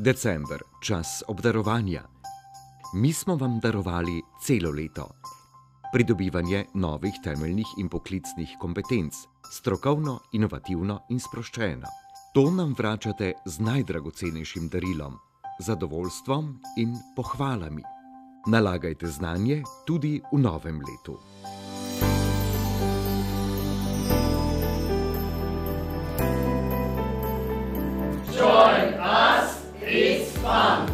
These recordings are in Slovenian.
December, čas obdarovanja. Mi smo vam darovali celo leto. Pridobivanje novih temeljnih in poklicnih kompetenc, strokovno, inovativno in sproščeno. To nam vračate z najdragocenejšim darilom, zadovoljstvom in pohvalami. Nalagajte znanje tudi v novem letu. Join us, it's fun!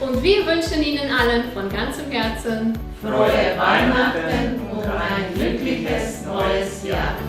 Und wir wünschen Ihnen allen von ganzem Herzen Frohe Weihnachten und ein glückliches neues Jahr!